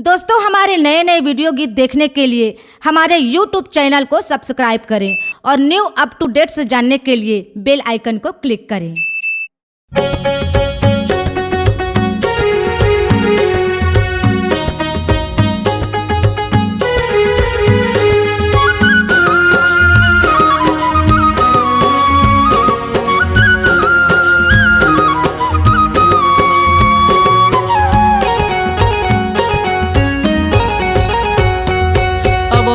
दोस्तों, हमारे नए नए वीडियो गीत देखने के लिए हमारे YouTube चैनल को सब्सक्राइब करें और न्यू अप टू डेट्स जानने के लिए बेल आइकन को क्लिक करें।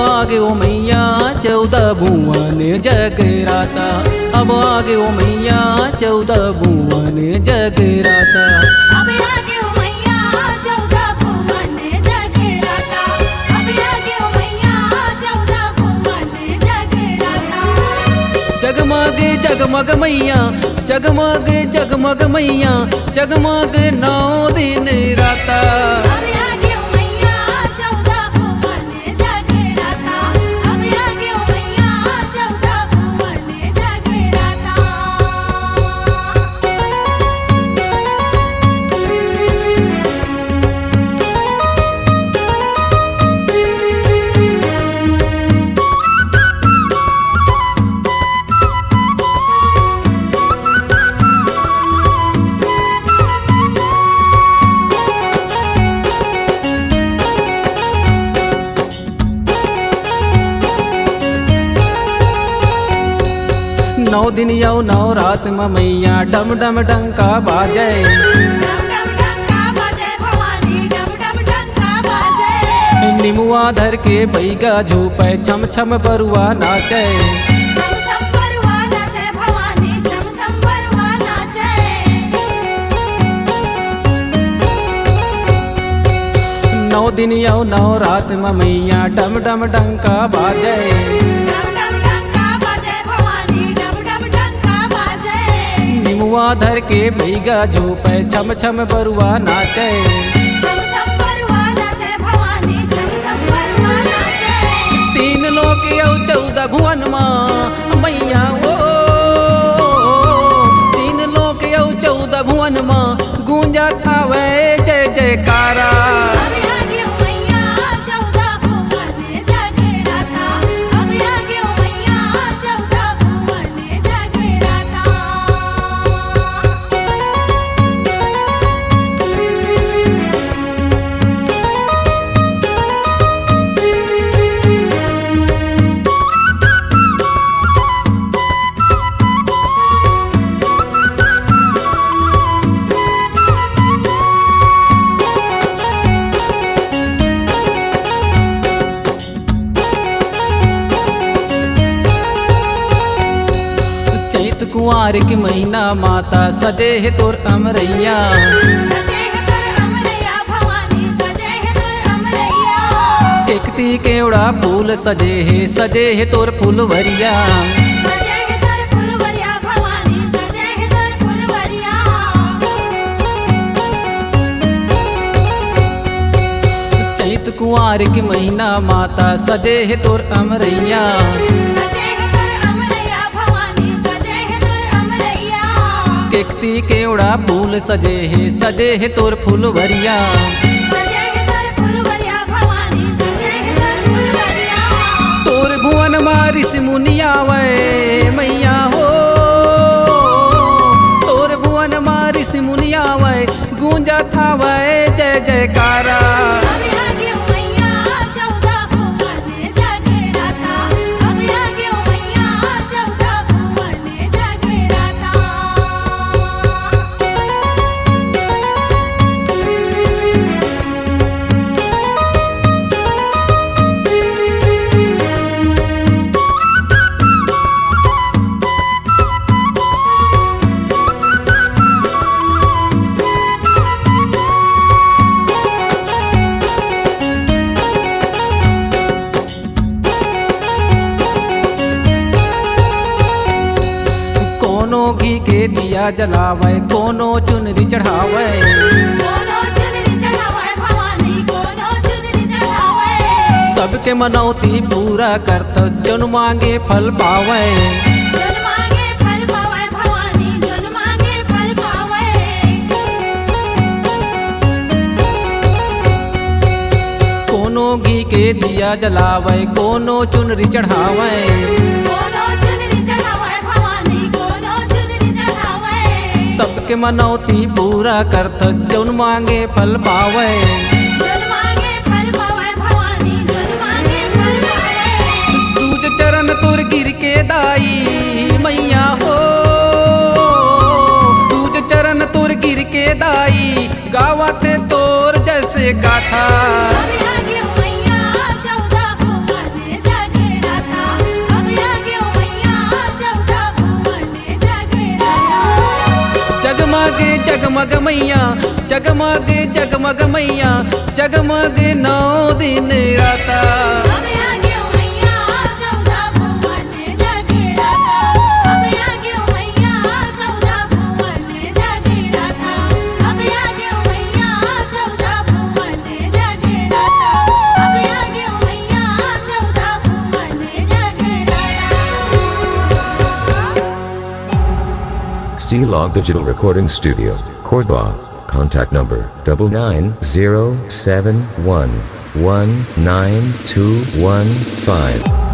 आगे ओ मैया 14 भुवन जगराता। अब आगे ओ मैया 14 भुवन जगराता। अब आगे ओ मैया 14 भुवन जगराता। अब आगे ओ मैया 14 भुवन जगराता। जगमग जगमग मैया, जगमग जगमग मैया, जगमग 9 दिन राता। नौ दिन यौ नौ रात में मैया डम डम डंका बाजे। निमुआ धर के बैगा झूपे छम छम बरुआ नाचे। नौ दिन यौ नौ रात में मैया डम डम डंका बाजे। निमुआ धर के बैगा झूपे छम छम बरुआ नाचे। तीन लोक यौ 14 भुवन माँ मैया ओ। तीन लोक यौ 14 भुवन माँ गूंजा थावे जय जयकारा। कुंवार की महीना माता सजे है तोर अमरैया। केकती केवड़ा फूल सजे है तोर फुलवरिया। चैत कुंवार की महीना माता सजे है तोर अमरैया। केकती केवड़ा फूल सजे है तोर फुलवरिया। तोर भुवन मारी सिमुनिया वे मैया हो। तोर भुवन मारी सिमुनिया वे गूंजा था वे जय जयकारा। घी के दिया जलावे कोनो चुनरी चढ़ावे। सबके मनौती पूरा करत जन मांगे फल पावे। घी के दिया जलावे कोनो चुनरी चढ़ावे कोनो चुनरी चढ़ावे भवानी कोनो चुनरी चढ़ावे सबके मनौती पूरा करत जौन मांगे फल पावे जल मांगे फल पावे भवानी जल मांगे फल पावे दूज चरण तुर गिर के दाई मैया हो दूज चरण तुर गिर के दाई गावते तोर जैसे गाथा अभी आगे मैया चौदह भुवन जगराता अभी आगे मैया चौदह भुवन जगराता जगमगे जगमग मैया जगमगे जगमग मैया जगमगे 9 दिन राता अभी आगे मैया चौदह भुवन जगराता अभी आगे मैया चौदह भुवन जगराता अभी आगे मैया चौदह भुवन जगराता अभी आगे मैया चौदह भुवन जगराता C-Log Digital Recording Studio, Cordoba. Contact number 99071192115.